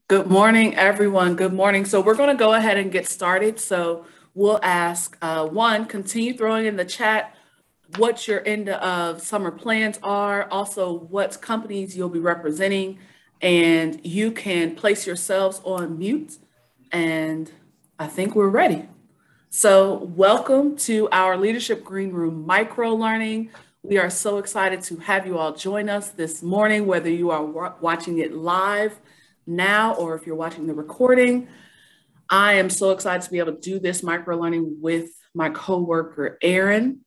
Good morning, everyone. Good morning. So we're going to go ahead and get started. So we'll ask one, continue throwing in the chat what your end of summer plans are, also what companies you'll be representing, and you can place yourselves on mute. And I think we're ready. So welcome to our Leadership Green Room Microlearning. We are so excited to have you all join us this morning, whether you are watching it live now or if you're watching the recording. I am so excited to be able to do this microlearning with my coworker, Erin.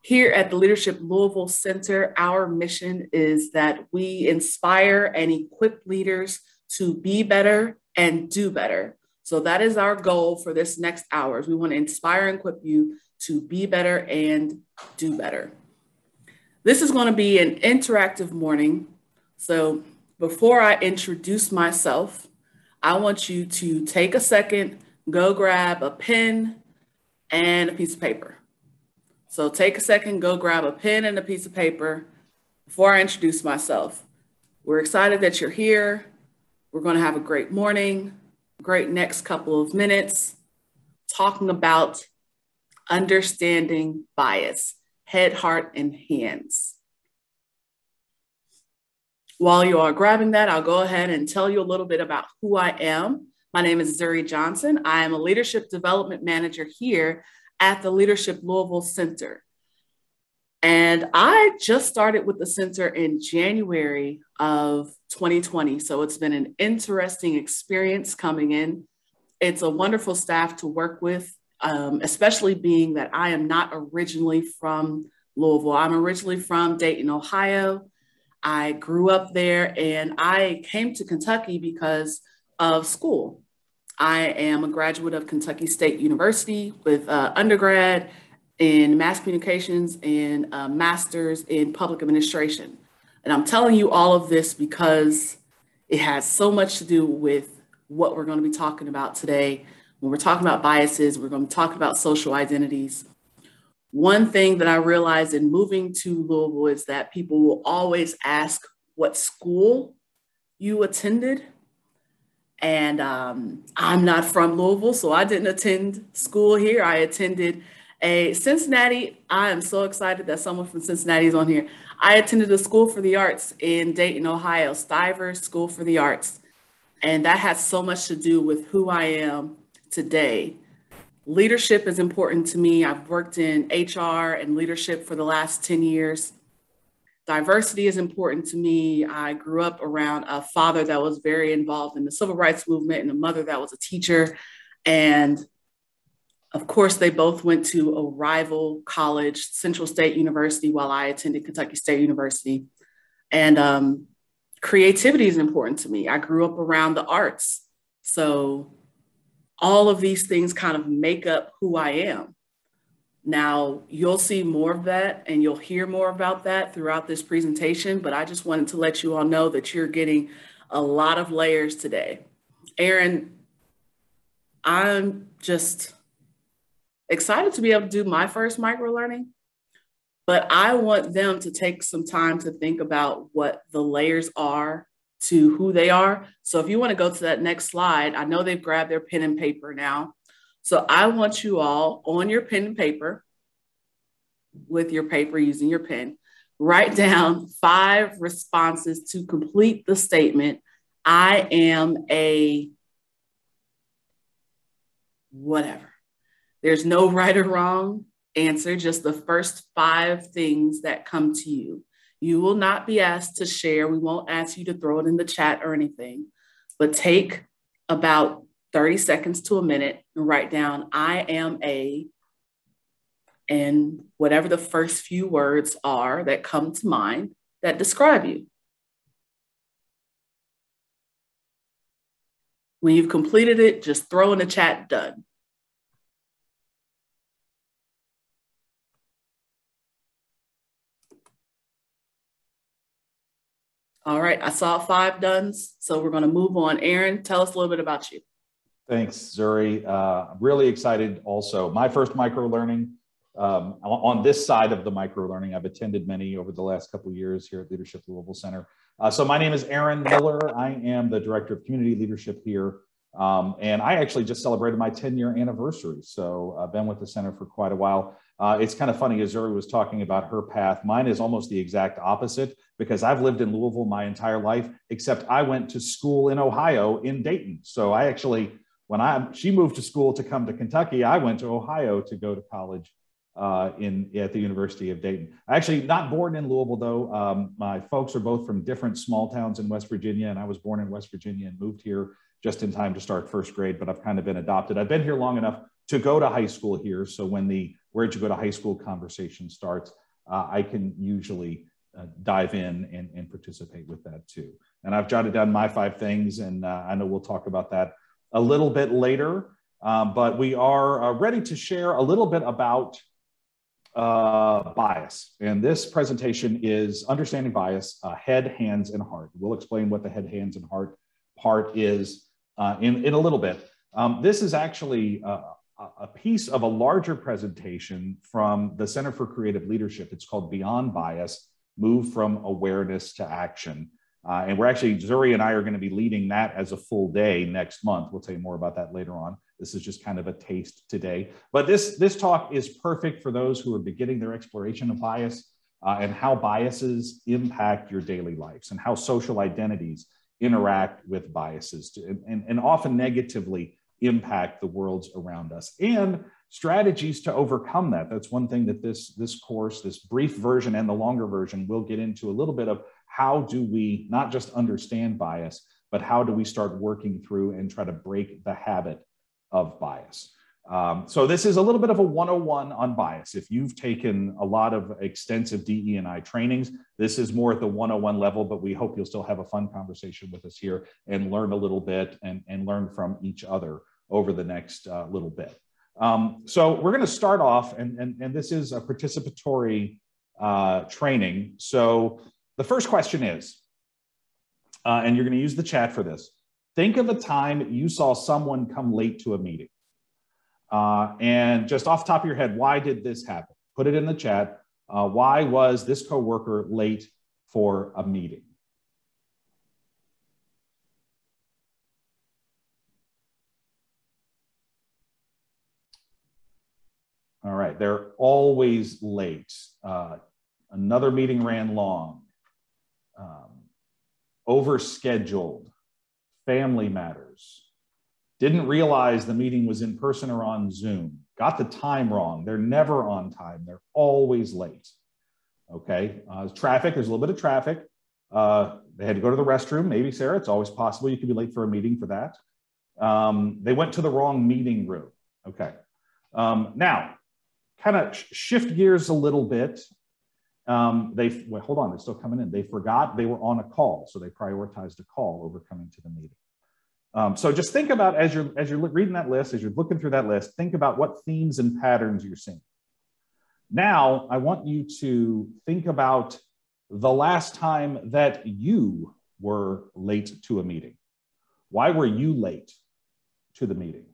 Here at the Leadership Louisville Center, our mission is that we inspire and equip leaders to be better and do better. So that is our goal for this next hour. We want to inspire and equip you to be better and do better. This is going to be an interactive morning. So before I introduce myself, I want you to take a second, go grab a pen and a piece of paper. So take a second, go grab a pen and a piece of paper before I introduce myself. We're excited that you're here. We're going to have a great morning, great next couple of minutes, talking about understanding bias, head, heart, and hands. While you are grabbing that, I'll go ahead and tell you a little bit about who I am. My name is Zuri Johnson. I am a leadership development manager here at the Leadership Louisville Center. And I just started with the center in January of 2020. So it's been an interesting experience coming in. It's a wonderful staff to work with, especially being that I am not originally from Louisville. I'm originally from Dayton, Ohio. I grew up there and I came to Kentucky because of school. I am a graduate of Kentucky State University with undergrad in mass communications and a master's in public administration. And I'm telling you all of this because it has so much to do with what we're going to be talking about today. When we're talking about biases, we're going to be talking about social identities. One thing that I realized in moving to Louisville is that people will always ask what school you attended. And I'm not from Louisville, so I didn't attend school here. I attended a Cincinnati. I am so excited that someone from Cincinnati is on here. I attended a school for the arts in Dayton, Ohio, Stivers School for the Arts. And that has so much to do with who I am today. Leadership is important to me. I've worked in HR and leadership for the last 10 years. Diversity is important to me. I grew up around a father that was very involved in the civil rights movement and a mother that was a teacher. And of course, they both went to a rival college, Central State University, while I attended Kentucky State University. And creativity is important to me. I grew up around the arts. So all of these things kind of make up who I am. Now, you'll see more of that and you'll hear more about that throughout this presentation, but I just wanted to let you all know that you're getting a lot of layers today. Erin, I'm just excited to be able to do my first microlearning, but I want them to take some time to think about what the layers are to who they are. So if you want to go to that next slide, I know they've grabbed their pen and paper now. So I want you all on your pen and paper, with your paper using your pen, write down 5 responses to complete the statement, I am a whatever. There's no right or wrong answer, just the first 5 things that come to you. You will not be asked to share. We won't ask you to throw it in the chat or anything, but take about 30 seconds to a minute and write down, I am a, and whatever the first few words are that come to mind that describe you. When you've completed it, just throw in the chat, done. All right, I saw 5 dones, so we're going to move on. Erin, tell us a little bit about you. Thanks, Zuri. I'm really excited also. My first microlearning on this side of the microlearning. I've attended many over the last couple of years here at Leadership Louisville Center. So my name is Aaron Miller. I am the Director of Community Leadership here. And I actually just celebrated my 10-year anniversary. So I've been with the center for quite a while. It's kind of funny, as Zuri was talking about her path, mine is almost the exact opposite, because I've lived in Louisville my entire life, except I went to school in Ohio, in Dayton. So I actually, she moved to school to come to Kentucky, I went to Ohio to go to college at the University of Dayton. Actually, not born in Louisville, though. My folks are both from different small towns in West Virginia, and I was born in West Virginia and moved here just in time to start first grade, but I've kind of been adopted. I've been here long enough to go to high school here. So when the where'd you go to high school conversation starts, I can usually dive in and participate with that too. And I've jotted down my 5 things, and I know we'll talk about that a little bit later, but we are ready to share a little bit about bias. And this presentation is Understanding Bias, Head, Hands, and Heart. We'll explain what the head, hands, and heart part is in a little bit. This is actually a piece of a larger presentation from the Center for Creative Leadership. It's called Beyond Bias, Move from Awareness to Action. And we're actually, Zuri and I are going to be leading that as a full day next month. We'll tell you more about that later on. This is just kind of a taste today. But this talk is perfect for those who are beginning their exploration of bias and how biases impact your daily lives and how social identities interact with biases and often negatively impact the worlds around us, and strategies to overcome that. That's one thing that this course, this brief version and the longer version, will get into a little bit of how do we not just understand bias, but how do we start working through and try to break the habit of bias. So this is a little bit of a 101 on bias. If you've taken a lot of extensive DE&I trainings, this is more at the 101 level, but we hope you'll still have a fun conversation with us here and learn a little bit and learn from each other over the next little bit. So we're going to start off, and this is a participatory training. So the first question is, and you're going to use the chat for this, think of a time you saw someone come late to a meeting. And just off the top of your head, why did this happen? Put it in the chat. Why was this coworker late for a meeting? All right, they're always late. Another meeting ran long. Overscheduled. Family matters. Didn't realize the meeting was in person or on Zoom. Got the time wrong. They're never on time. They're always late. Okay. Traffic, there's a little bit of traffic. They had to go to the restroom. Maybe, Sarah, it's always possible you could be late for a meeting for that. They went to the wrong meeting room. Okay. Now, kind of shift gears a little bit. Hold on, they're still coming in. They forgot they were on a call, so they prioritized a call over coming to the meeting. So just think about, as you're reading that list, as you're looking through that list, think about what themes and patterns you're seeing. Now, I want you to think about the last time that you were late to a meeting. Why were you late to the meeting?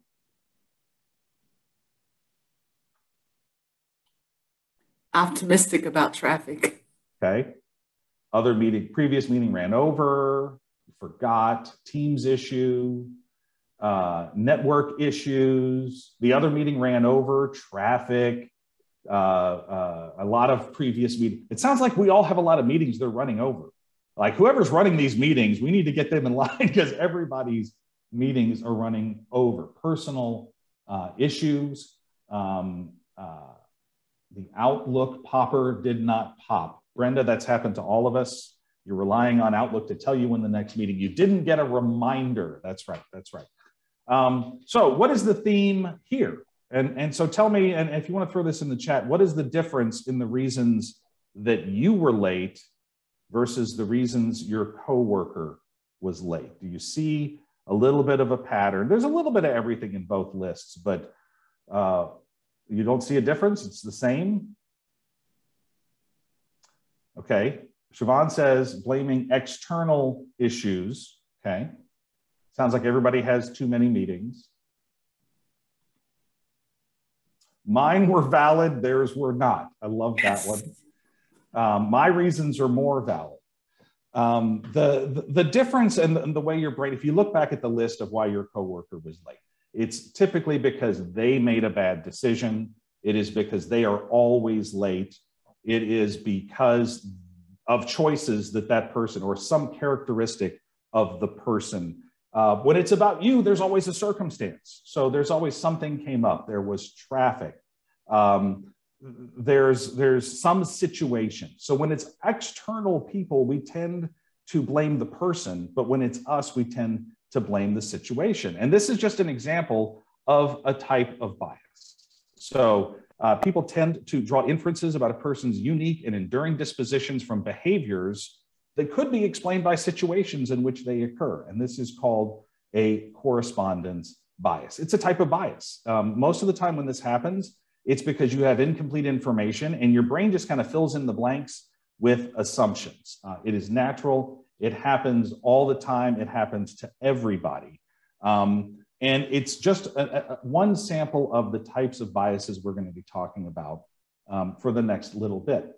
Optimistic about traffic. Okay. Previous meeting ran over. Forgot, Teams issue, network issues, the other meeting ran over, traffic, a lot of previous meetings. It sounds like we all have a lot of meetings they're running over. Like whoever's running these meetings, we need to get them in line because everybody's meetings are running over. Personal issues, the Outlook popper did not pop. Brenda, that's happened to all of us. You're relying on Outlook to tell you when the next meeting. You didn't get a reminder. That's right. That's right. So what is the theme here? And so tell me, and if you want to throw this in the chat, what is the difference in the reasons that you were late versus the reasons your coworker was late? Do you see a little bit of a pattern? There's a little bit of everything in both lists, but you don't see a difference? It's the same? Okay. Siobhan says blaming external issues. Okay. Sounds like everybody has too many meetings. Mine were valid, theirs were not. I love that one. My reasons are more valid. The difference and the way your brain, if you look back at the list of why your coworker was late, it's typically because they made a bad decision. It is because they are always late. It is because of choices that that person or some characteristic of the person. When it's about you, there's always a circumstance. So there's always something came up. There was traffic. There's some situation. So when it's external people, we tend to blame the person, but when it's us, we tend to blame the situation. And this is just an example of a type of bias. So people tend to draw inferences about a person's unique and enduring dispositions from behaviors that could be explained by situations in which they occur. And this is called a correspondence bias. It's a type of bias. Most of the time when this happens, it's because you have incomplete information and your brain just kind of fills in the blanks with assumptions. It is natural. It happens all the time. It happens to everybody. And it's just one sample of the types of biases we're going to be talking about for the next little bit.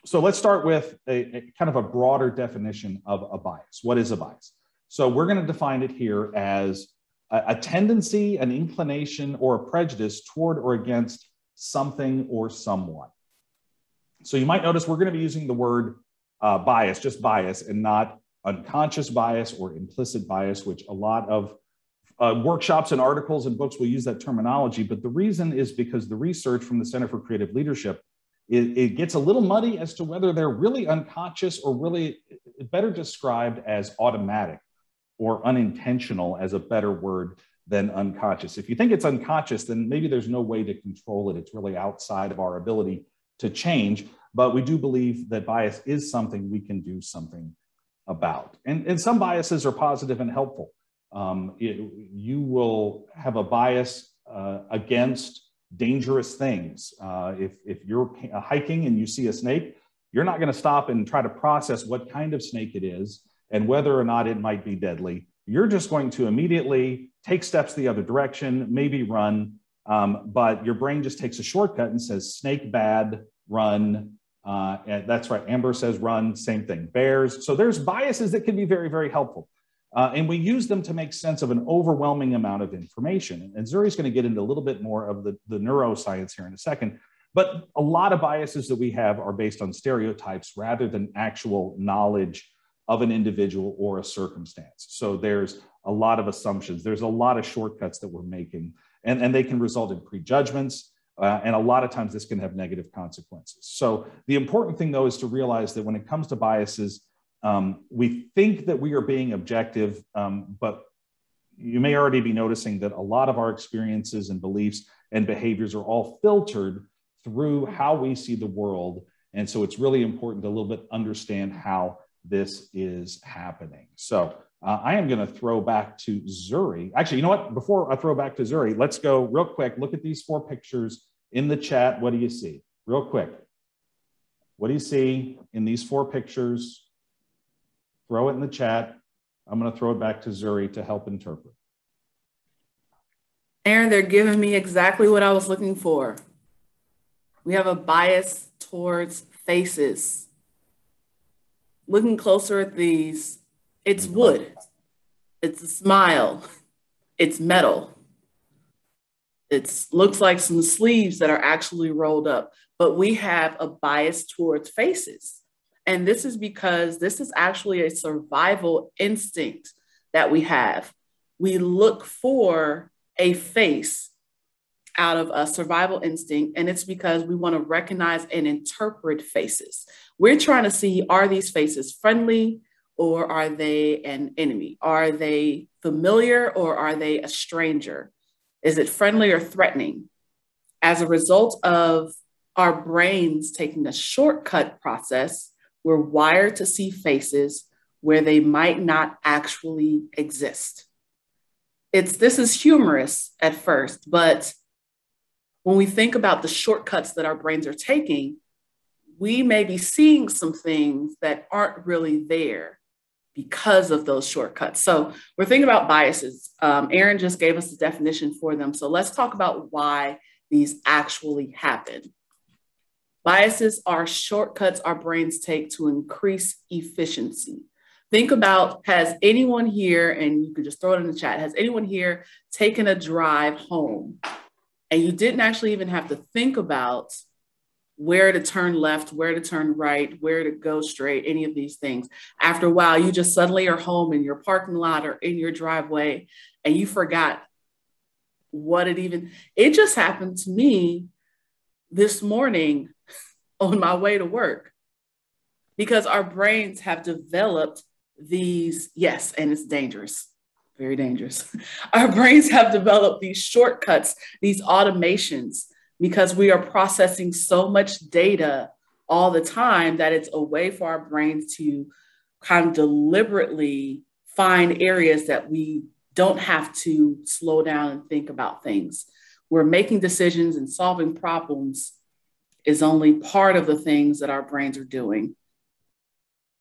So let's start with a kind of a broader definition of a bias. What is a bias? So we're going to define it here as a tendency, an inclination, or a prejudice toward or against something or someone. So you might notice we're going to be using the word bias, just bias, and not unconscious bias or implicit bias, which a lot of workshops and articles and books will use that terminology. But the reason is because the research from the Center for Creative Leadership, it gets a little muddy as to whether they're really unconscious or really better described as automatic or unintentional as a better word than unconscious. If you think it's unconscious, then maybe there's no way to control it. It's really outside of our ability to change. But we do believe that bias is something we can do something about. And some biases are positive and helpful. You will have a bias against dangerous things. If you're hiking and you see a snake, you're not going to stop and try to process what kind of snake it is and whether or not it might be deadly. You're just going to immediately take steps the other direction, maybe run, but your brain just takes a shortcut and says, snake bad, run. And that's right, Amber says run, same thing, bears. So there's biases that can be very, very helpful. And we use them to make sense of an overwhelming amount of information. And Zuri's going to get into a little bit more of the neuroscience here in a second. But a lot of biases that we have are based on stereotypes rather than actual knowledge of an individual or a circumstance. So there's a lot of assumptions. There's a lot of shortcuts that we're making, and they can result in prejudgments. And a lot of times this can have negative consequences. So the important thing, though, is to realize that when it comes to biases, we think that we are being objective, but you may already be noticing that a lot of our experiences and beliefs and behaviors are all filtered through how we see the world. And so it's really important to a little bit understand how this is happening. So I am going to throw back to Zuri. Actually, you know what? Before I throw back to Zuri, let's go real quick. Look at these 4 pictures in the chat. What do you see? Real quick. What do you see in these 4 pictures? Throw it in the chat. I'm going to throw it back to Zuri to help interpret. Aaron, they're giving me exactly what I was looking for. We have a bias towards faces. Looking closer at these, it's wood, it's a smile, it's metal. It looks like some sleeves that are actually rolled up, but we have a bias towards faces. And this is because this is actually a survival instinct that we have. We look for a face out of a survival instinct, and it's because we want to recognize and interpret faces. We're trying to see, are these faces friendly or are they an enemy? Are they familiar or are they a stranger? Is it friendly or threatening? As a result of our brains taking a shortcut process, we're wired to see faces where they might not actually exist. This is humorous at first, but when we think about the shortcuts that our brains are taking, we may be seeing some things that aren't really there because of those shortcuts. So we're thinking about biases. Aaron just gave us the definition for them. So let's talk about why these actually happen. Biases are shortcuts our brains take to increase efficiency. Think about, has anyone here, and you can just throw it in the chat, has anyone here taken a drive home and you didn't actually even have to think about where to turn left, where to turn right, where to go straight, any of these things? After a while, you just suddenly are home in your parking lot or in your driveway and you forgot it just happened to me this morning on my way to work, because our brains have developed these, yes, and it's dangerous, very dangerous. Our brains have developed these shortcuts, these automations, because we are processing so much data all the time that it's a way for our brains to kind of deliberately find areas that we don't have to slow down and think about things. We're making decisions and solving problems is only part of the things that our brains are doing.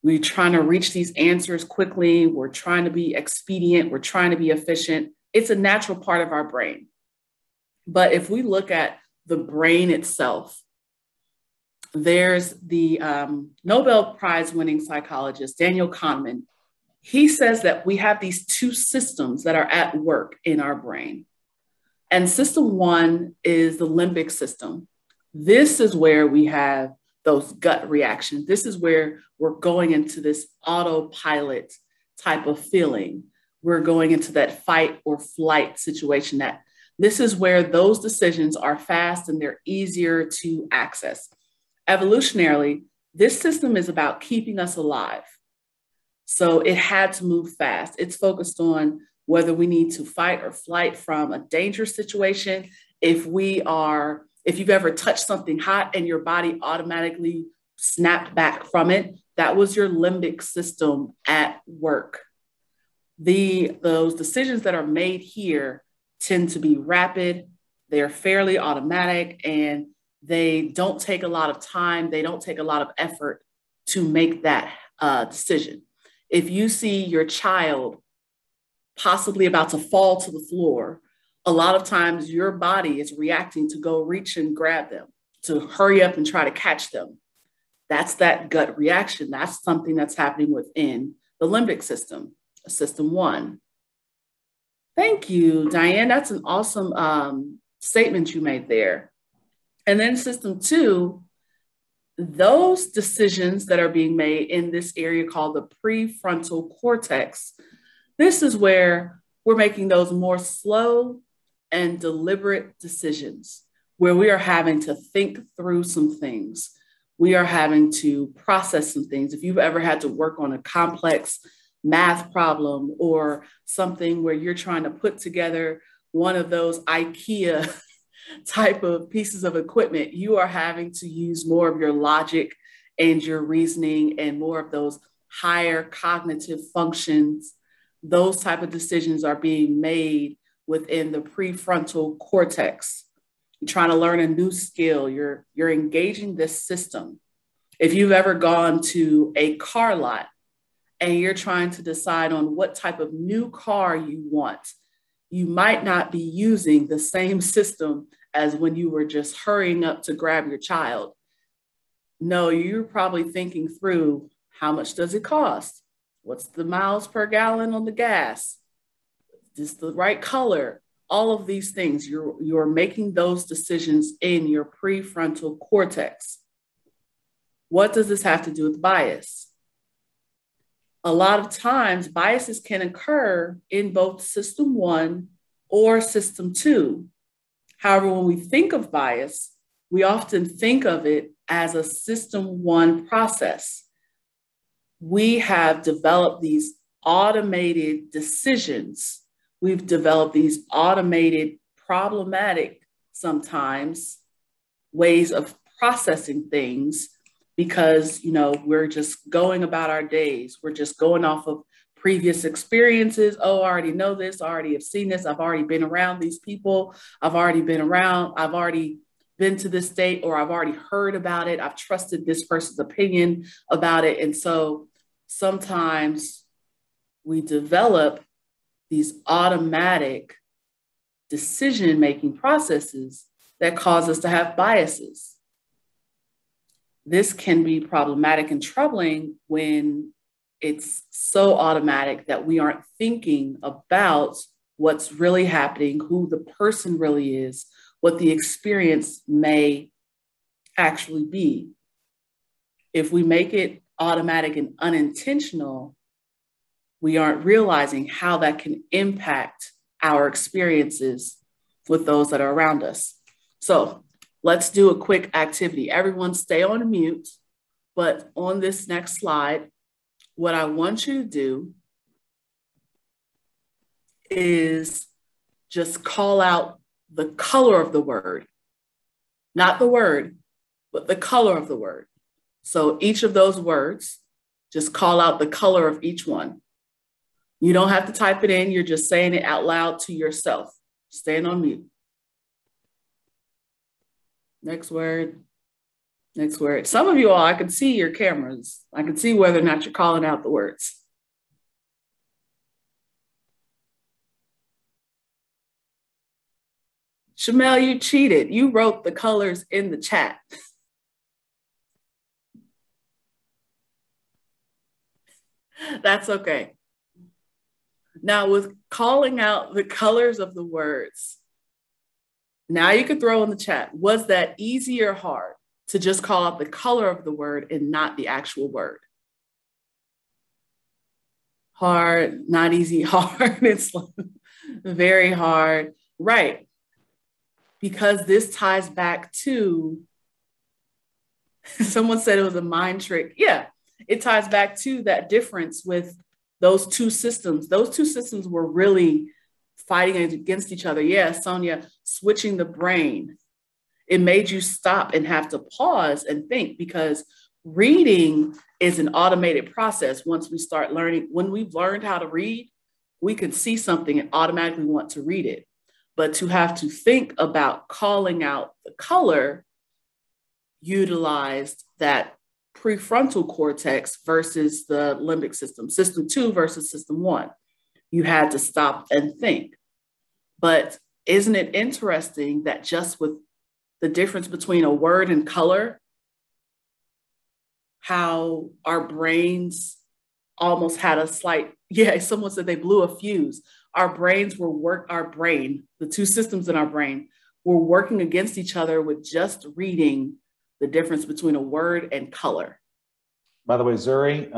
We're trying to reach these answers quickly. We're trying to be expedient. We're trying to be efficient. It's a natural part of our brain. But if we look at the brain itself, there's the Nobel Prize winning psychologist, Daniel Kahneman. He says that we have these two systems that are at work in our brain. And system one is the limbic system. This is where we have those gut reactions. This is where we're going into this autopilot type of feeling. We're going into that fight or flight situation. That this is where those decisions are fast and they're easier to access. Evolutionarily, this system is about keeping us alive. So it had to move fast. It's focused on whether we need to fight or flight from a dangerous situation. If you've ever touched something hot and your body automatically snapped back from it, that was your limbic system at work. Those decisions that are made here tend to be rapid, they're fairly automatic, and they don't take a lot of time, they don't take a lot of effort to make that decision. If you see your child possibly about to fall to the floor, a lot of times your body is reacting to go reach and grab them, to hurry up and try to catch them. That's that gut reaction. That's something that's happening within the limbic system, system one. Thank you, Diane. That's an awesome statement you made there. And then system two, those decisions that are being made in this area called the prefrontal cortex, this is where we're making those more slow and deliberate decisions, where we are having to think through some things. We are having to process some things. If you've ever had to work on a complex math problem or something where you're trying to put together one of those IKEA type of pieces of equipment, you are having to use more of your logic and your reasoning and more of those higher cognitive functions. Those type of decisions are being made within the prefrontal cortex. You're trying to learn a new skill. You're engaging this system. If you've ever gone to a car lot and you're trying to decide on what type of new car you want, you might not be using the same system as when you were just hurrying up to grab your child. No, you're probably thinking through, how much does it cost? What's the miles per gallon on the gas? Is the right color? All of these things, you're making those decisions in your prefrontal cortex. What does this have to do with bias? A lot of times, biases can occur in both system one or system two. However, when we think of bias, we often think of it as a system one process. We have developed these automated decisions. We've developed these automated, problematic, sometimes, ways of processing things because, we're just going about our days. We're just going off of previous experiences. Oh, I already know this. I already have seen this. I've already been around these people. I've already been to this state, or I've already heard about it. I've trusted this person's opinion about it. And so sometimes we develop these automatic decision-making processes that cause us to have biases. this can be problematic and troubling when it's so automatic that we aren't thinking about what's really happening, who the person really is, what the experience may actually be. If we make it automatic and unintentional, we aren't realizing how that can impact our experiences with those that are around us. So let's do a quick activity. Everyone stay on mute, but on this next slide, what I want you to do is just call out the color of the word, not the word, but the color of the word. So each of those words, just call out the color of each one. You don't have to type it in. You're just saying it out loud to yourself. Staying on mute. Next word. Next word. Some of you all, I can see your cameras. I can see whether or not you're calling out the words. Shamel, you cheated. You wrote the colors in the chat. That's okay. Now, with calling out the colors of the words, now you could throw in the chat, was that easy or hard to just call out the color of the word and not the actual word? Hard, not easy, hard. It's very hard. Right. Because this ties back to, someone said it was a mind trick. Yeah, it ties back to that difference with those two systems. Those two systems were really fighting against each other. Yeah, Sonia, switching the brain. It made you stop and have to pause and think, because reading is an automated process. Once we start learning, when we've learned how to read, we can see something and automatically want to read it. But to have to think about calling out the color utilized that prefrontal cortex versus the limbic system, system 2 versus system 1. You had to stop and think. But isn't it interesting that just with the difference between a word and color, how our brains almost had a slight, someone said they blew a fuse. Our brains were the two systems in our brain were working against each other with just reading the difference between a word and color. By the way, Zuri,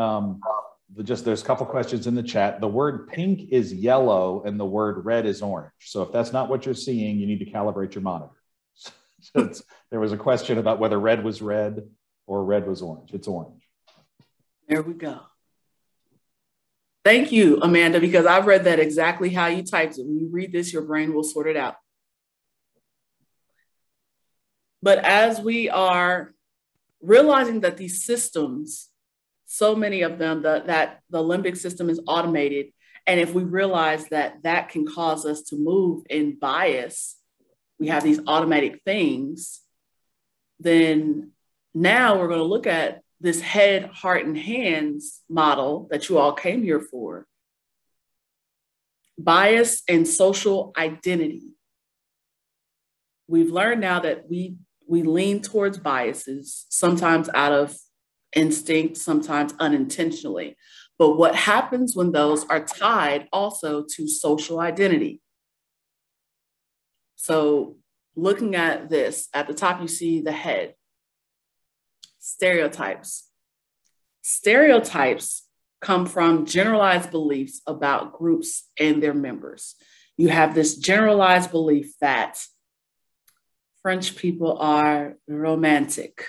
there's a couple questions in the chat. The word pink is yellow and the word red is orange. So if that's not what you're seeing, you need to calibrate your monitor. So there was a question about whether red was red or red was orange. It's orange. There we go. Thank you, Amanda, because I've read that exactly how you typed it. When you read this, your brain will sort it out. But as we are realizing that these systems, so many of them, that the limbic system is automated, and if we realize that that can cause us to move in bias, we have these automatic things, then now we're going to look at this head, heart, and hands model that you all came here for. Bias and social identity. We've learned now that we lean towards biases, sometimes out of instinct, sometimes unintentionally. But what happens when those are tied also to social identity? So looking at this, at the top, you see the head. Stereotypes. Stereotypes come from generalized beliefs about groups and their members. You have this generalized belief that French people are romantic.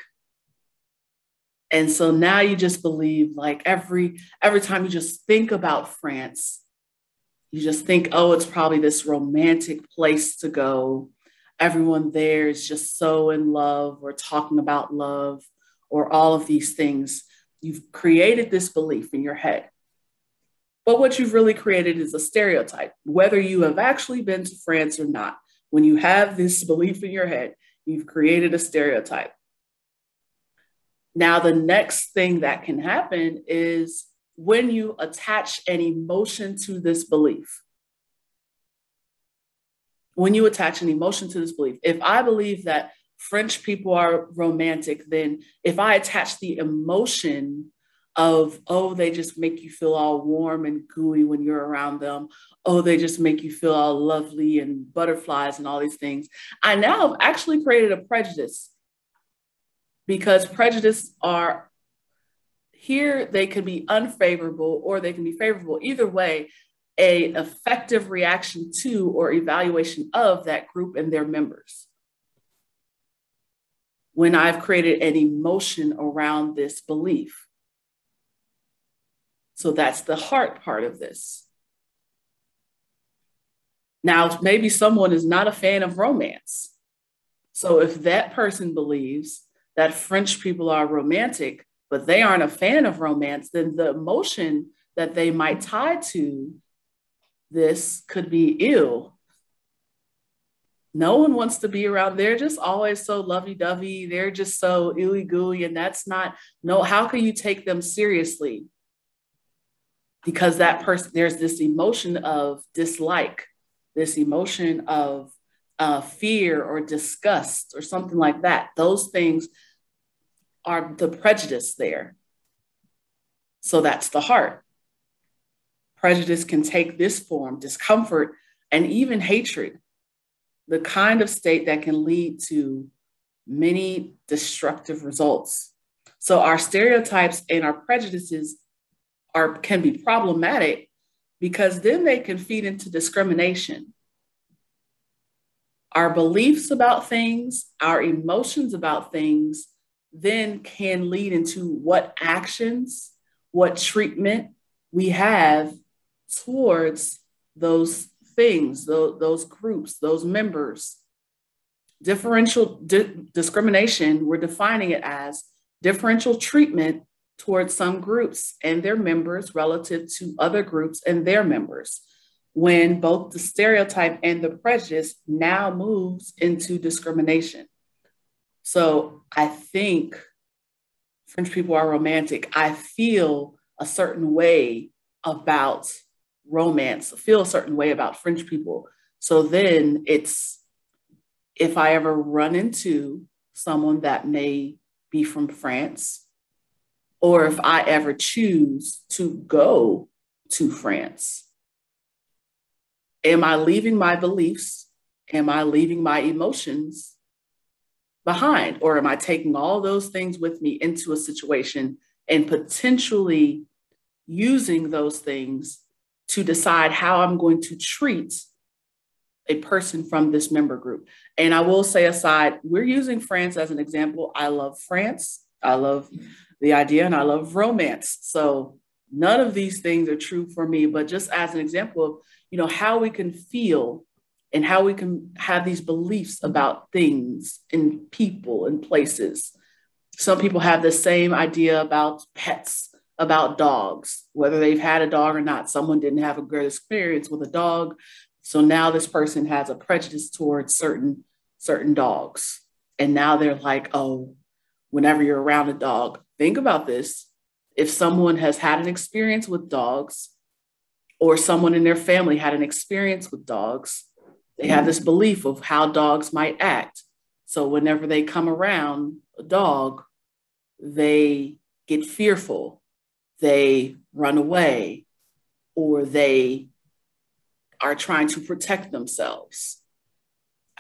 And so now you just believe, like every time you just think about France, you just think, oh, it's probably this romantic place to go. Everyone there is just so in love or talking about love or all of these things. You've created this belief in your head. But what you've really created is a stereotype, whether you have actually been to France or not. When you have this belief in your head, you've created a stereotype. Now, the next thing that can happen is when you attach an emotion to this belief. When you attach an emotion to this belief, if I believe that French people are romantic, then if I attach the emotion of, oh, they just make you feel all warm and gooey when you're around them. Oh, they just make you feel all lovely and butterflies and all these things. I now have actually created a prejudice, because prejudice are here, they can be unfavorable or they can be favorable. Either way, an effective reaction to or evaluation of that group and their members. When I've created an emotion around this belief. So that's the heart part of this. Now, maybe someone is not a fan of romance. So if that person believes that French people are romantic, but they aren't a fan of romance, then the emotion that they might tie to this could be ill. No one wants to be around. They're just always so lovey-dovey. They're just so ooey-gooey, and that's not, no, how can you take them seriously? Because that person, there's this emotion of dislike, this emotion of fear or disgust or something like that. Those things are the prejudice there. So that's the heart. Prejudice can take this form, discomfort, and even hatred, the kind of state that can lead to many destructive results. So our stereotypes and our prejudices can be problematic, because then they can feed into discrimination. Our beliefs about things, our emotions about things, then can lead into what actions, what treatment we have towards those things, those groups, those members. Differential discrimination, we're defining it as differential treatment towards some groups and their members relative to other groups and their members, when both the stereotype and the prejudice now moves into discrimination. So I think French people are romantic. I feel a certain way about romance, I feel a certain way about French people. So then it's, if I ever run into someone that may be from France, or if I ever choose to go to France, am I leaving my beliefs? Am I leaving my emotions behind? Or am I taking all those things with me into a situation and potentially using those things to decide how I'm going to treat a person from this member group? And I will say aside, we're using France as an example. I love France. I love the idea and I love romance. So none of these things are true for me, but just as an example of, how we can feel and how we can have these beliefs about things and people and places. Some people have the same idea about pets, about dogs, whether they've had a dog or not. Someone didn't have a good experience with a dog. So now this person has a prejudice towards certain dogs. And now they're like, oh, whenever you're around a dog, think about this. If someone has had an experience with dogs, or someone in their family had an experience with dogs, they have this belief of how dogs might act. So whenever they come around a dog, they get fearful, they run away, or they are trying to protect themselves.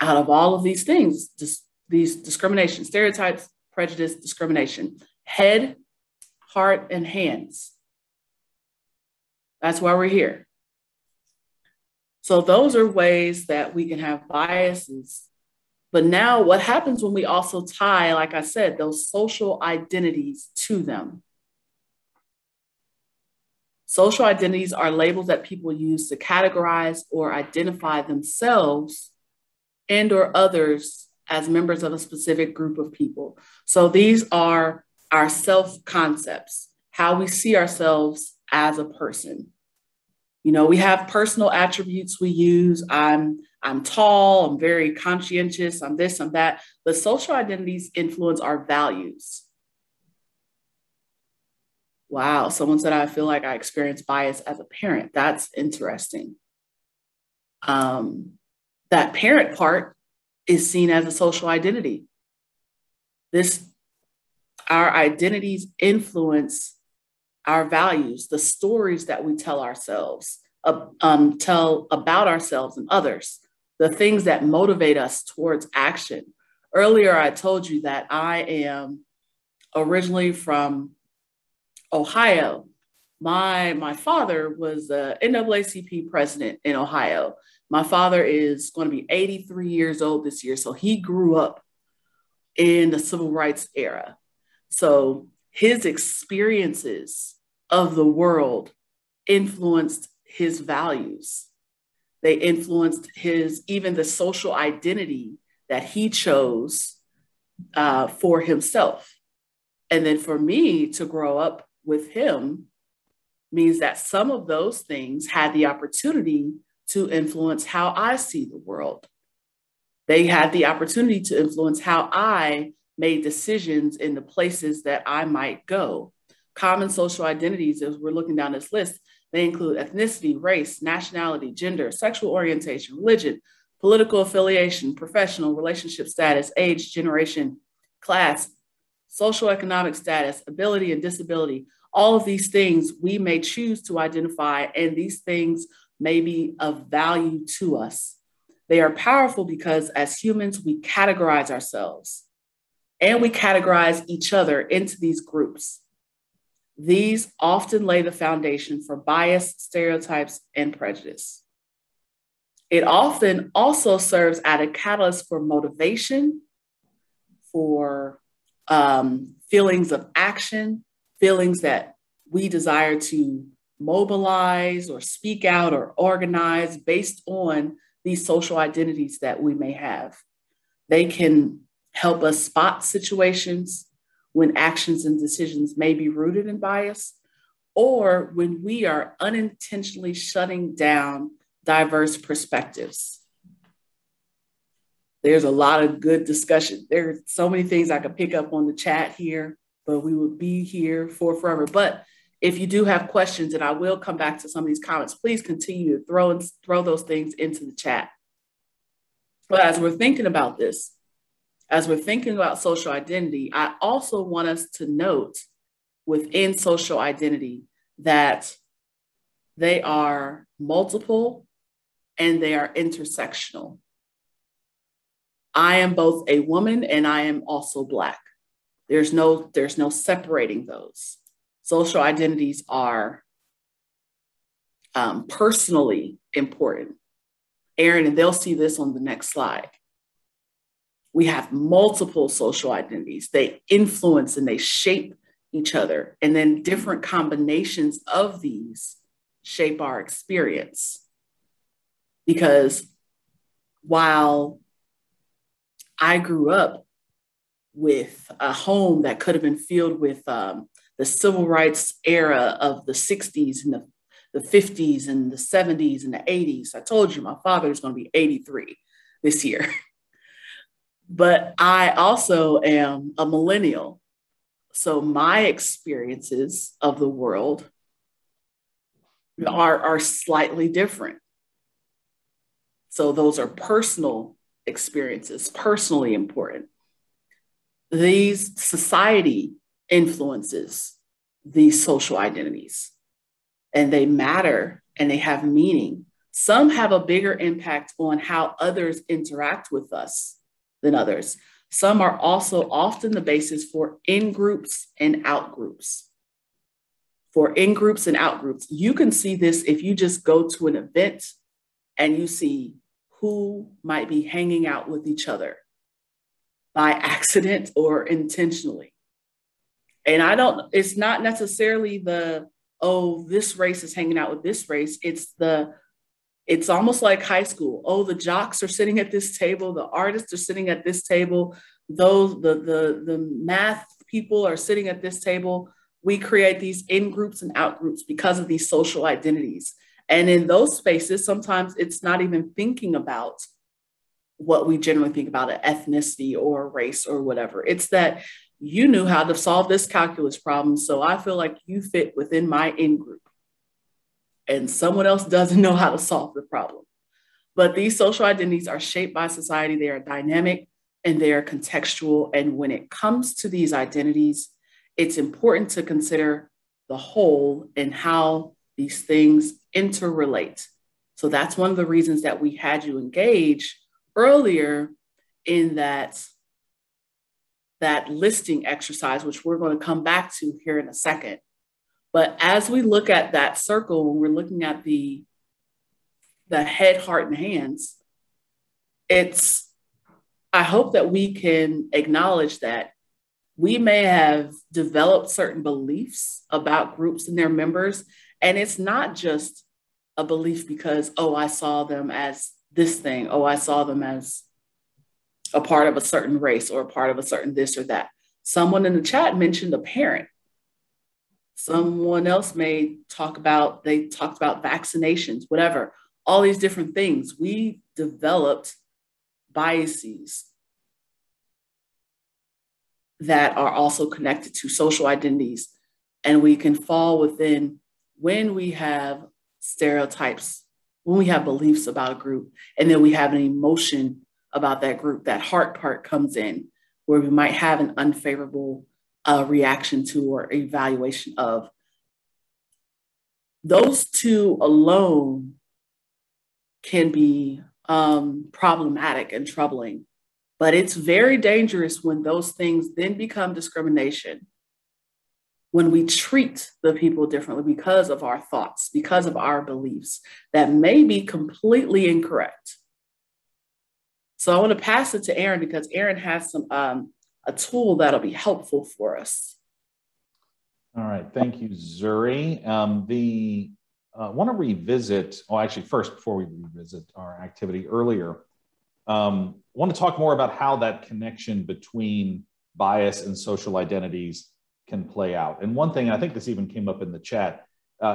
Out of all of these things, these discrimination, stereotypes, prejudice, discrimination, head, heart, and hands. That's why we're here. So those are ways that we can have biases. But now what happens when we also tie, like I said, those social identities to them? Social identities are labels that people use to categorize or identify themselves and or others as members of a specific group of people. So these are our self-concepts, how we see ourselves as a person. We have personal attributes we use. I'm tall, I'm very conscientious, I'm this, I'm that. But social identities influence our values. Wow, someone said, I feel like I experience bias as a parent. That's interesting. That parent part is seen as a social identity. This, our identities influence our values, the stories that we tell ourselves, tell about ourselves and others, the things that motivate us towards action. Earlier, I told you that I am originally from Ohio. My father was the NAACP president in Ohio. My father is going to be 83 years old this year. So he grew up in the civil rights era. So his experiences of the world influenced his values. They influenced even the social identity that he chose for himself. And then for me to grow up with him means that some of those things had the opportunity to influence how I see the world. They had the opportunity to influence how I made decisions in the places that I might go. Common social identities, as we're looking down this list, they include ethnicity, race, nationality, gender, sexual orientation, religion, political affiliation, professional, relationship status, age, generation, class, socioeconomic status, ability and disability. All of these things we may choose to identify, and these things may be of value to us. They are powerful because as humans, we categorize ourselves and we categorize each other into these groups. These often lay the foundation for bias, stereotypes, and prejudice. It often also serves as a catalyst for motivation, for feelings of action, feelings that we desire to mobilize or speak out or organize based on these social identities that we may have. They can help us spot situations when actions and decisions may be rooted in bias, or when we are unintentionally shutting down diverse perspectives. There's a lot of good discussion. There are so many things I could pick up on the chat here, but we would be here for forever. But if you do have questions, and I will come back to some of these comments, please continue to throw those things into the chat. But as we're thinking about this, as we're thinking about social identity, I also want us to note within social identity that they are multiple and they are intersectional. I am both a woman and I am also Black. There's no separating those. Social identities are personally important. Aaron, and they'll see this on the next slide. We have multiple social identities. They influence and they shape each other. And then different combinations of these shape our experience. Because while I grew up with a home that could have been filled with the civil rights era of the 60s and the 50s and the 70s and the 80s. I told you my father is going to be 83 this year. But I also am a millennial. So my experiences of the world are slightly different. So those are personal experiences, personally important. These society influences these social identities, and they matter and they have meaning. Some have a bigger impact on how others interact with us than others. Some are also often the basis for in-groups and out-groups. For in-groups and out-groups, you can see this if you just go to an event and you see who might be hanging out with each other by accident or intentionally. And it's not necessarily this race is hanging out with this race. It's almost like high school. Oh, the jocks are sitting at this table. The artists are sitting at this table. The math people are sitting at this table. We create these in-groups and out-groups because of these social identities. And in those spaces, sometimes it's not even thinking about what we generally think about, an ethnicity or race or whatever. It's that you knew how to solve this calculus problem, so I feel like you fit within my in-group. And someone else doesn't know how to solve the problem. But these social identities are shaped by society. They are dynamic. and they are contextual. And when it comes to these identities, it's important to consider the whole and how these things interrelate. So that's one of the reasons that we had you engage earlier in that listing exercise, which we're going to come back to here in a second. But as we look at that circle, when we're looking at the head, heart, and hands, I hope that we can acknowledge that we may have developed certain beliefs about groups and their members. And it's not just a belief because, oh, I saw them as this thing. Oh, I saw them as a part of a certain race or a part of a certain this or that. Someone in the chat mentioned a parent. Someone else may talked about vaccinations, whatever, all these different things. We developed biases that are also connected to social identities. And we can fall within when we have stereotypes, when we have beliefs about a group, and then we have an emotion about that group. That heart part comes in where we might have an unfavorable reaction to or evaluation of. Those two alone can be problematic and troubling, but it's very dangerous when those things then become discrimination, when we treat the people differently because of our thoughts, because of our beliefs that may be completely incorrect. So I want to pass it to Aaron because Aaron has some a tool that'll be helpful for us. All right, thank you, Zuri. I want to revisit, actually first, before we revisit our activity earlier, I want to talk more about how that connection between bias and social identities can play out. And one thing, I think this even came up in the chat,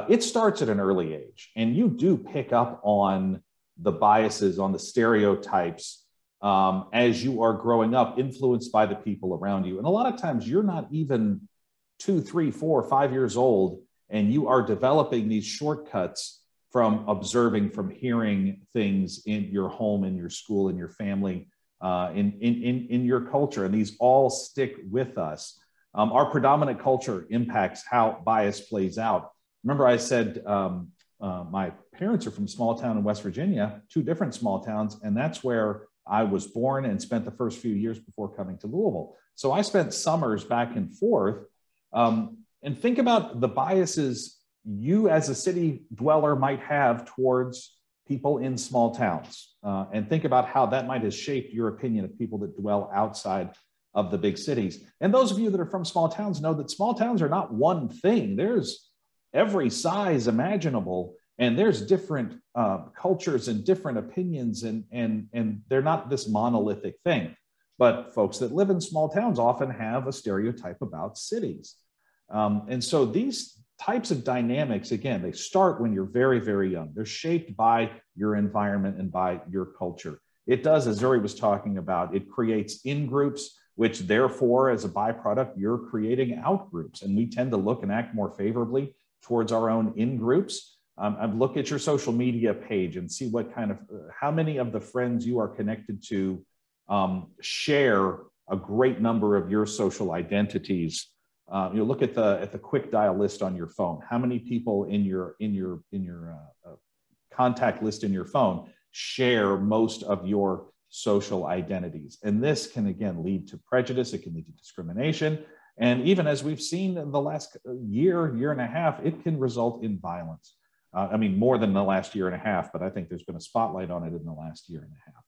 it starts at an early age, and you do pick up on the biases, on the stereotypes as you are growing up, influenced by the people around you. And a lot of times you're not even 2, 3, 4, 5 years old, and you are developing these shortcuts from observing, from hearing things in your home, in your school, in your family, in your culture. And these all stick with us. Our predominant culture impacts how bias plays out. Remember, I said my parents are from a small town in West Virginia, 2 different small towns, and that's where I was born and spent the first few years before coming to Louisville. So I spent summers back and forth. And think about the biases you as a city dweller might have towards people in small towns. And think about how that might have shaped your opinion of people that dwell outside of the big cities. And those of you that are from small towns know that small towns are not one thing. There's every size imaginable, and there's different cultures and different opinions, and they're not this monolithic thing. But folks that live in small towns often have a stereotype about cities. And so these types of dynamics, again, they start when you're very, very young. They're shaped by your environment and by your culture. It does, as Zuri was talking about, it creates in-groups, which therefore, as a byproduct, you're creating out-groups. And we tend to look and act more favorably towards our own in-groups. Look at your social media page and see what kind of, how many of the friends you are connected to share a great number of your social identities. You look at the quick dial list on your phone. How many people in your contact list in your phone share most of your social identities? And this can again lead to prejudice. It can lead to discrimination, and even as we've seen in the last year and a half, it can result in violence. I mean, more than the last year and a half, but I think there's been a spotlight on it in the last year and a half.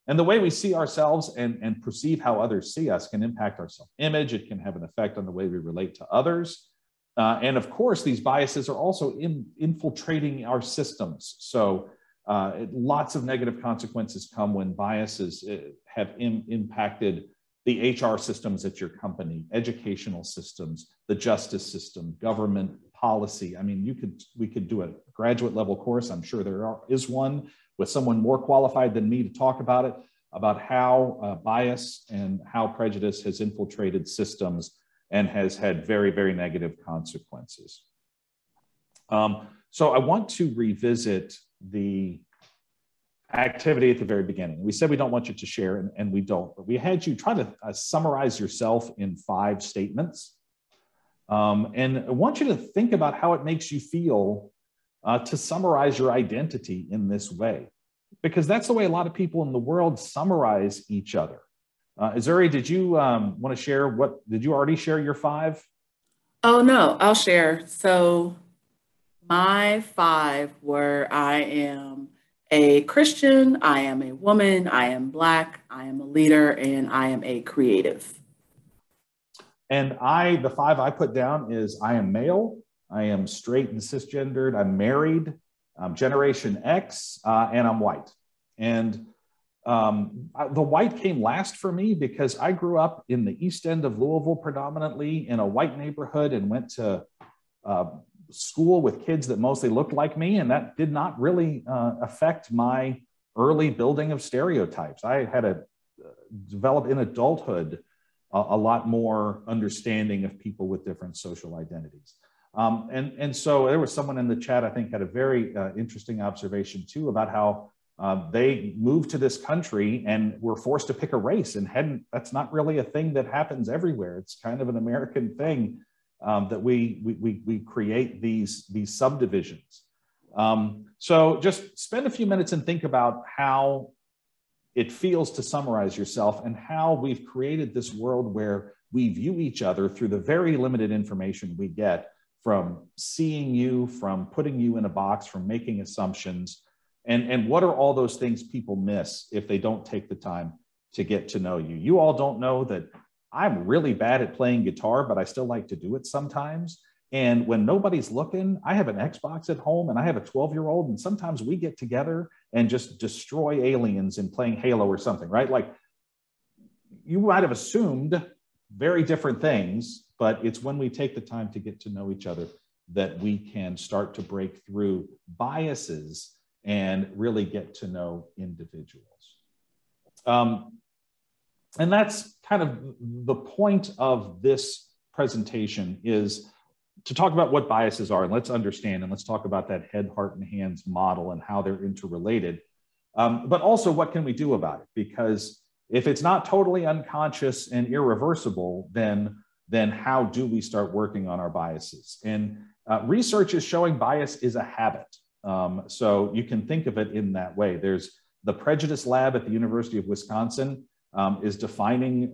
And the way we see ourselves and perceive how others see us can impact our self-image. It can have an effect on the way we relate to others. And of course, these biases are also infiltrating our systems. So lots of negative consequences come when biases have impacted the HR systems at your company, educational systems, the justice system, government policy. I mean, we could do a graduate level course. I'm sure there is one with someone more qualified than me to talk about it, about how bias and how prejudice has infiltrated systems and has had very, very negative consequences. So I want to revisit activity at the very beginning. We said we don't want you to share, and we don't, but we had you try to summarize yourself in 5 statements. And I want you to think about how it makes you feel to summarize your identity in this way, because that's the way a lot of people in the world summarize each other. Zuri, did you want to share did you already share your 5? Oh, no, I'll share. So my 5 were: I am a Christian, I am a woman, I am Black, I am a leader, and I am a creative. And the 5 I put down is: I am male, I am straight and cisgendered, I'm married, I'm Generation X, and I'm white. And the white came last for me because I grew up in the East End of Louisville, predominantly in a white neighborhood, and went to school with kids that mostly looked like me. And that did not really affect my early building of stereotypes. I had to develop in adulthood a lot more understanding of people with different social identities. And so there was someone in the chat, I think, had a very interesting observation too about how they moved to this country and were forced to pick a race, and that's not really a thing that happens everywhere. It's kind of an American thing that we create these subdivisions. So just spend a few minutes and think about how it feels to summarize yourself, and how we've created this world where we view each other through the very limited information we get from seeing you, from putting you in a box, from making assumptions. And what are all those things people miss if they don't take the time to get to know you? You all don't know that I'm really bad at playing guitar, but I still like to do it sometimes. And when nobody's looking, I have an Xbox at home and I have a 12-year-old, and sometimes we get together and just destroy aliens in playing Halo or something, right? Like, you might have assumed very different things, but it's when we take the time to get to know each other that we can start to break through biases and really get to know individuals. And that's kind of the point of this presentation, is to talk about what biases are, and let's understand, and let's talk about that head, heart, and hands model and how they're interrelated. But also, what can we do about it? Because if it's not totally unconscious and irreversible, then how do we start working on our biases? And research is showing bias is a habit. So you can think of it in that way. There's the Prejudice Lab at the University of Wisconsin is defining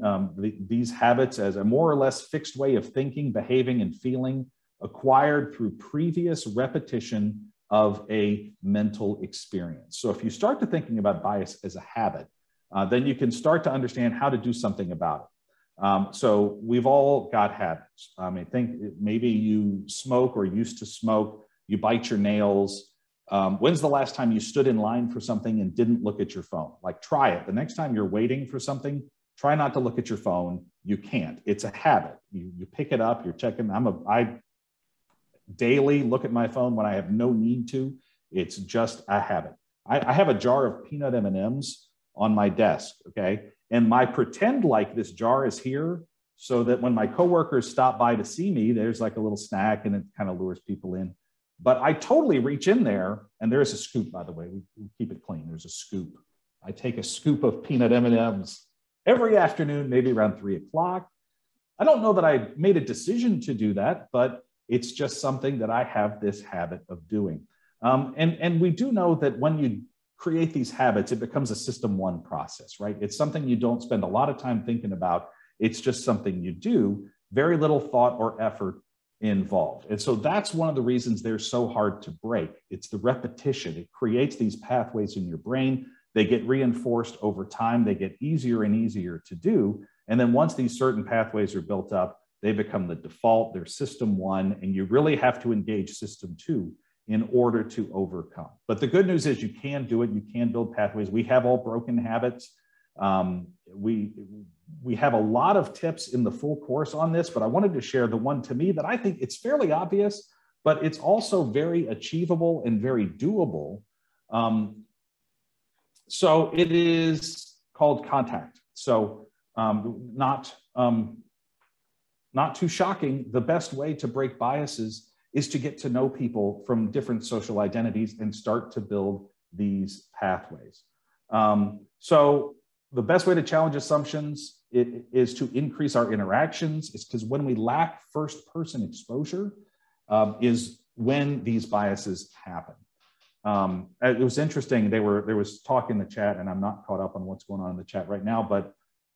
these habits as a more or less fixed way of thinking, behaving, and feeling acquired through previous repetition of a mental experience. So if you start to thinking about bias as a habit, then you can start to understand how to do something about it. So we've all got habits. I mean, think maybe you smoke or used to smoke, you bite your nails. When's the last time you stood in line for something and didn't look at your phone? Like, try it. The next time you're waiting for something, try not to look at your phone. You can't. It's a habit. You pick it up, you're checking. I daily look at my phone when I have no need to. It's just a habit. I have a jar of peanut M&Ms on my desk, okay? And my pretend like this jar is here so that when my coworkers stop by to see me, there's like a little snack and it kind of lures people in. But I totally reach in there, and there's a scoop, by the way. We keep it clean. There's a scoop. I take a scoop of peanut M&Ms every afternoon, maybe around 3 o'clock. I don't know that I made a decision to do that, but it's just something that I have this habit of doing. And we do know that when you create these habits, it becomes a system one process, right? It's something you don't spend a lot of time thinking about. It's just something you do, very little thought or effort involved. And so that's one of the reasons they're so hard to break. It's the repetition. It creates these pathways in your brain. They get reinforced over time. They get easier and easier to do. And then once these certain pathways are built up, they become the default. They're system one, and you really have to engage system two in order to overcome. But the good news is you can do it. You can build pathways. We have all broken habits. We have a lot of tips in the full course on this, but I wanted to share the one to me that I think it's fairly obvious, but it's also very achievable and very doable. So it is called contact. So not too shocking, the best way to break biases is to get to know people from different social identities and start to build these pathways. So the best way to challenge assumptions is to increase our interactions. It's because when we lack first-person exposure is when these biases happen. It was interesting. There was talk in the chat, and I'm not caught up on what's going on in the chat right now, but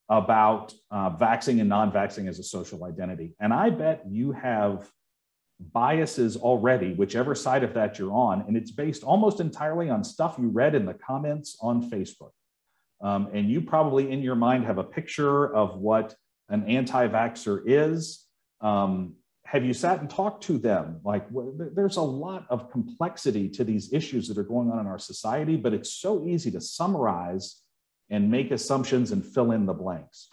about vaxxing and non-vaxxing as a social identity. And I bet you have biases already, whichever side of that you're on, and it's based almost entirely on stuff you read in the comments on Facebook. And you probably in your mind have a picture of what an anti-vaxxer is. Have you sat and talked to them? Like, there's a lot of complexity to these issues that are going on in our society, but it's so easy to summarize and make assumptions and fill in the blanks.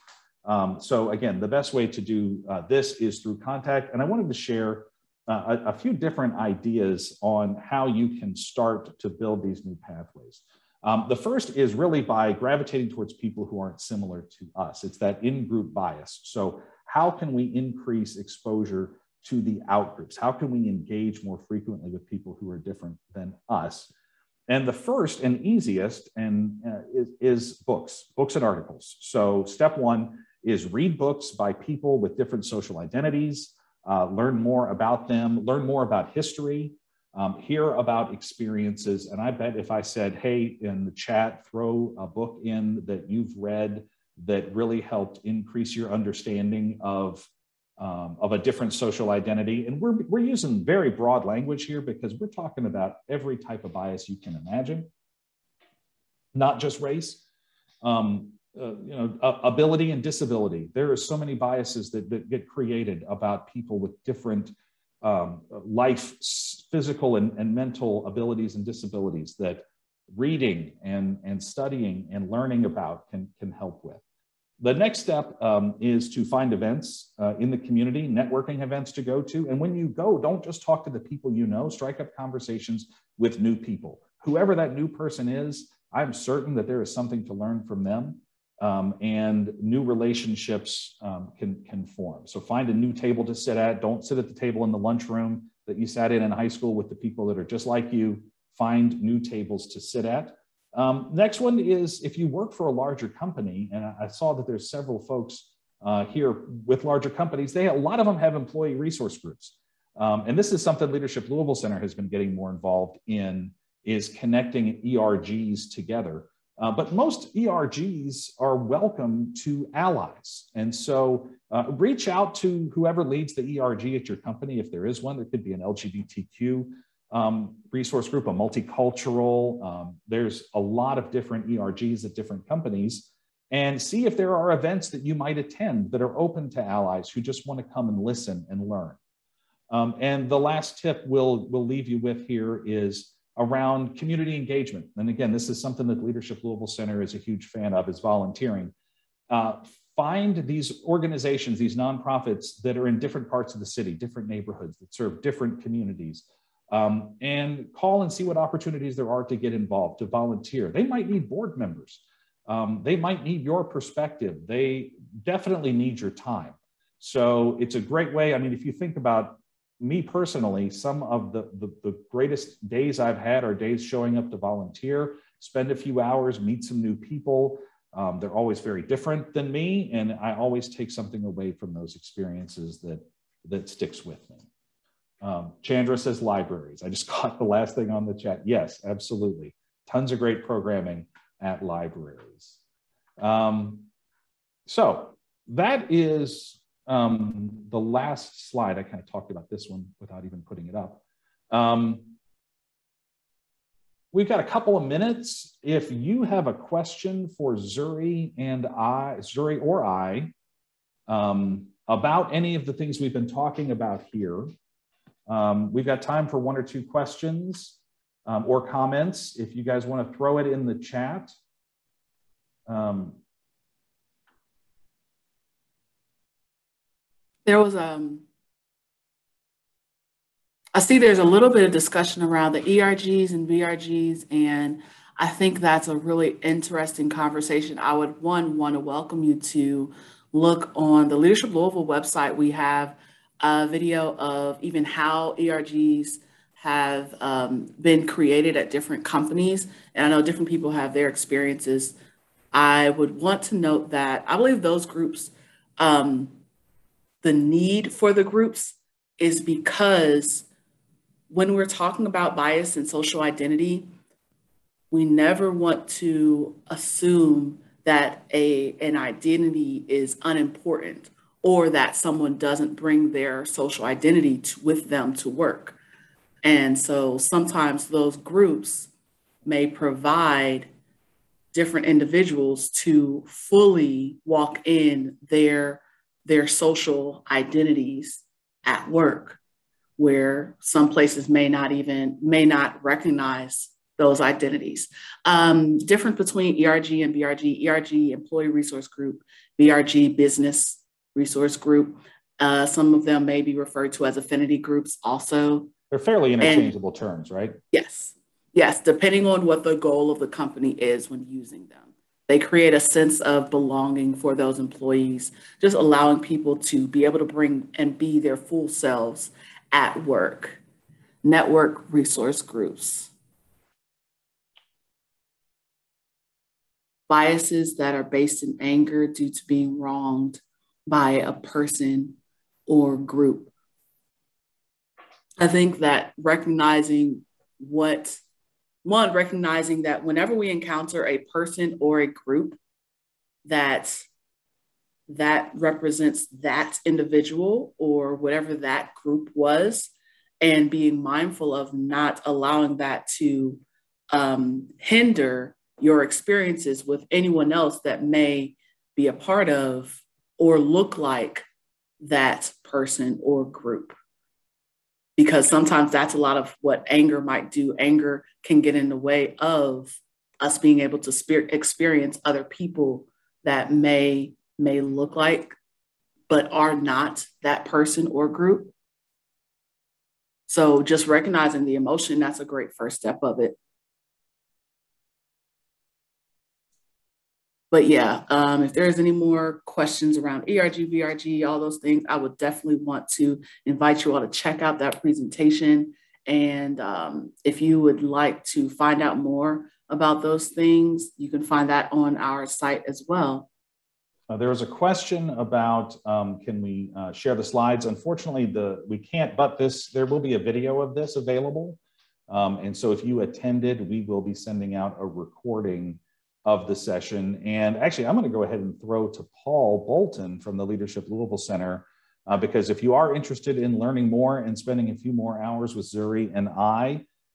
So again, the best way to do this is through contact. And I wanted to share a few different ideas on how you can start to build these new pathways. The first is really by gravitating towards people who aren't similar to us. It's that in-group bias. So how can we increase exposure to the out-groups? How can we engage more frequently with people who are different than us? And the first and easiest is books and articles. So step one is read books by people with different social identities, learn more about them, learn more about history, hear about experiences. And I bet if I said, hey, in the chat, throw a book in that you've read that really helped increase your understanding of a different social identity. And we're using very broad language here because we're talking about every type of bias you can imagine, not just race. Ability and disability. There are so many biases that get created about people with different life, physical and mental abilities and disabilities that reading and studying and learning about can help with. The next step is to find events in the community, networking events to go to. And when you go, don't just talk to the people you know, strike up conversations with new people. Whoever that new person is, I'm certain that there is something to learn from them. And new relationships can form. So find a new table to sit at. Don't sit at the table in the lunchroom that you sat in high school with the people that are just like you. Find new tables to sit at. Next one is if you work for a larger company, and I saw that there's several folks here with larger companies, a lot of them have employee resource groups. And this is something Leadership Louisville Center has been getting more involved in, is connecting ERGs together. But most ERGs are welcome to allies. And so reach out to whoever leads the ERG at your company. If there is one, there could be an LGBTQ resource group, a multicultural. There's a lot of different ERGs at different companies. And see if there are events that you might attend that are open to allies who just want to come and listen and learn. And the last tip we'll leave you with here is around community engagement. And again, this is something that Leadership Louisville Center is a huge fan of, is volunteering. Find these organizations, these nonprofits that are in different parts of the city, different neighborhoods that serve different communities, and call and see what opportunities there are to get involved, to volunteer. They might need board members. They might need your perspective. They definitely need your time. So it's a great way. I mean, if you think about me personally, some of the greatest days I've had are days showing up to volunteer, spend a few hours, meet some new people. They're always very different than me, and I always take something away from those experiences that sticks with me. Chandra says libraries. I just caught the last thing on the chat. Yes, absolutely. Tons of great programming at libraries. So that is the last slide. I kind of talked about this one without even putting it up. We've got a couple of minutes. If you have a question for Zuri or I, about any of the things we've been talking about here, we've got time for one or two questions or comments. If you guys want to throw it in the chat. There was I see there's a little bit of discussion around the ERGs and VRGs, and I think that's a really interesting conversation. I would want to welcome you to look on the Leadership Louisville website. We have a video of even how ERGs have been created at different companies, and I know different people have their experiences. I would want to note that I believe those groups, the need for the groups is because when we're talking about bias and social identity, we never want to assume that an identity is unimportant or that someone doesn't bring their social identity with them to work. And so sometimes those groups may provide different individuals to fully walk in their social identities at work, where some places may not recognize those identities. Difference between ERG and BRG: ERG, Employee Resource Group; BRG, Business Resource Group. Some of them may be referred to as affinity groups also. They're fairly interchangeable terms, right? Yes, depending on what the goal of the company is when using them. They create a sense of belonging for those employees, just allowing people to be able to bring and be their full selves at work. Network resource groups: biases that are based in anger due to being wronged by a person or group. I think that recognizing that whenever we encounter a person or a group that represents that individual or whatever that group was, and being mindful of not allowing that to hinder your experiences with anyone else that may be a part of or look like that person or group. Because sometimes that's a lot of what anger might do. Anger can get in the way of us being able to experience other people that may look like, but are not that person or group. So just recognizing the emotion, that's a great first step of it. But yeah, if there's any more questions around ERG, BRG, all those things, I would definitely want to invite you all to check out that presentation. And if you would like to find out more about those things, you can find that on our site as well. There was a question about, can we share the slides? Unfortunately, we can't, but there will be a video of this available. And so if you attended, we will be sending out a recording of the session. And actually, I'm going to go ahead and throw to Paul Bolton from the Leadership Louisville Center, because if you are interested in learning more and spending a few more hours with Zuri and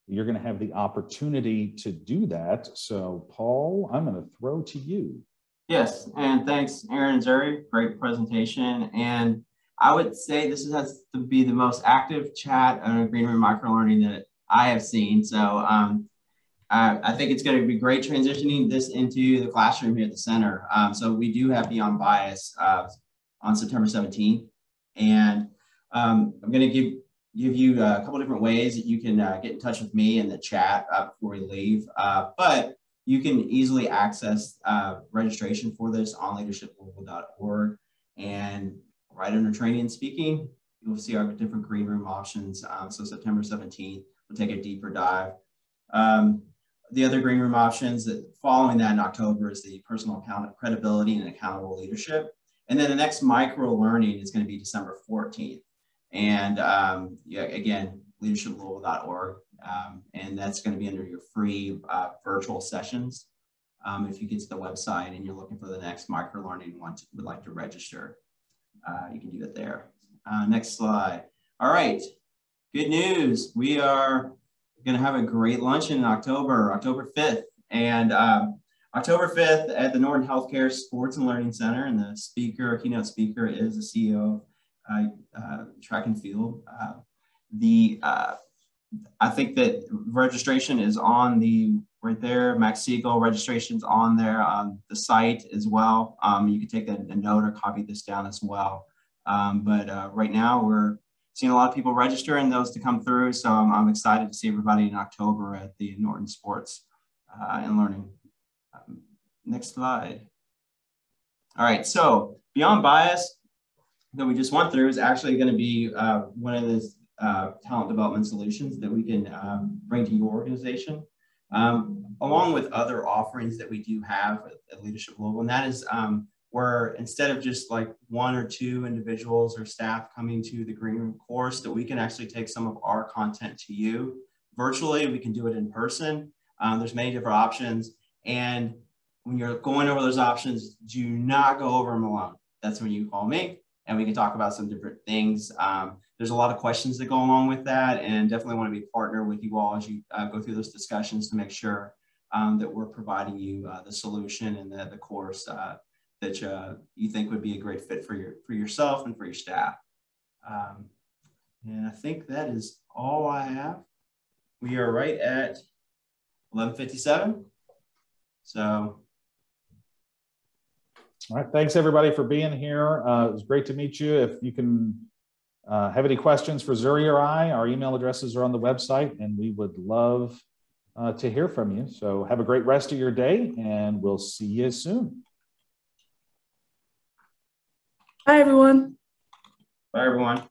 you're going to have the opportunity to do that. So Paul, I'm going to throw to you. Yes, and thanks, Aaron and Zuri. Great presentation. And I would say this has to be the most active chat on Green Room Microlearning that I have seen. So I think it's going to be great transitioning this into the classroom here at the center. So we do have Beyond Bias on September 17th. And I'm going to give you a couple different ways that you can get in touch with me in the chat before we leave. But you can easily access registration for this on leadershiplouisville.org. And right under training and speaking, you'll see our different green room options. So September 17th, we'll take a deeper dive. The other green room options that following that in October is the personal credibility and accountable leadership. And then the next micro learning is going to be December 14th. And yeah, again, leadershiplouisville.org. And that's going to be under your free virtual sessions. If you get to the website and you're looking for the next micro learning one, would like to register, you can do that there. Next slide. All right, good news. We are going to have a great luncheon in October 5th. And October 5th at the Norton Healthcare Sports and Learning Center. And the keynote speaker is the CEO of Track and Field. I think that registration is on right there. Max Siegel registration's on there on the site as well. You can take a note or copy this down as well. But right now we're seeing a lot of people register and those to come through. So I'm excited to see everybody in October at the Norton Sports and Learning. Next slide. All right, so Beyond Bias that we just went through is actually going to be one of the talent development solutions that we can bring to your organization, along with other offerings that we do have at Leadership Louisville. And that is where instead of just like 1 or 2 individuals or staff coming to the Green Room course, that we can actually take some of our content to you virtually. We can do it in person. There's many different options. And when you're going over those options, do not go over them alone. That's when you call me and we can talk about some different things. There's a lot of questions that go along with that, and definitely want to be a partner with you all as you go through those discussions to make sure that we're providing you the solution and the course that you think would be a great fit for yourself and for your staff. And I think that is all I have. We are right at 11:57. So. All right, thanks everybody for being here. It was great to meet you. If you can have any questions for Zuri or I, our email addresses are on the website, and we would love to hear from you. So have a great rest of your day, and we'll see you soon. Bye, everyone. Bye, everyone.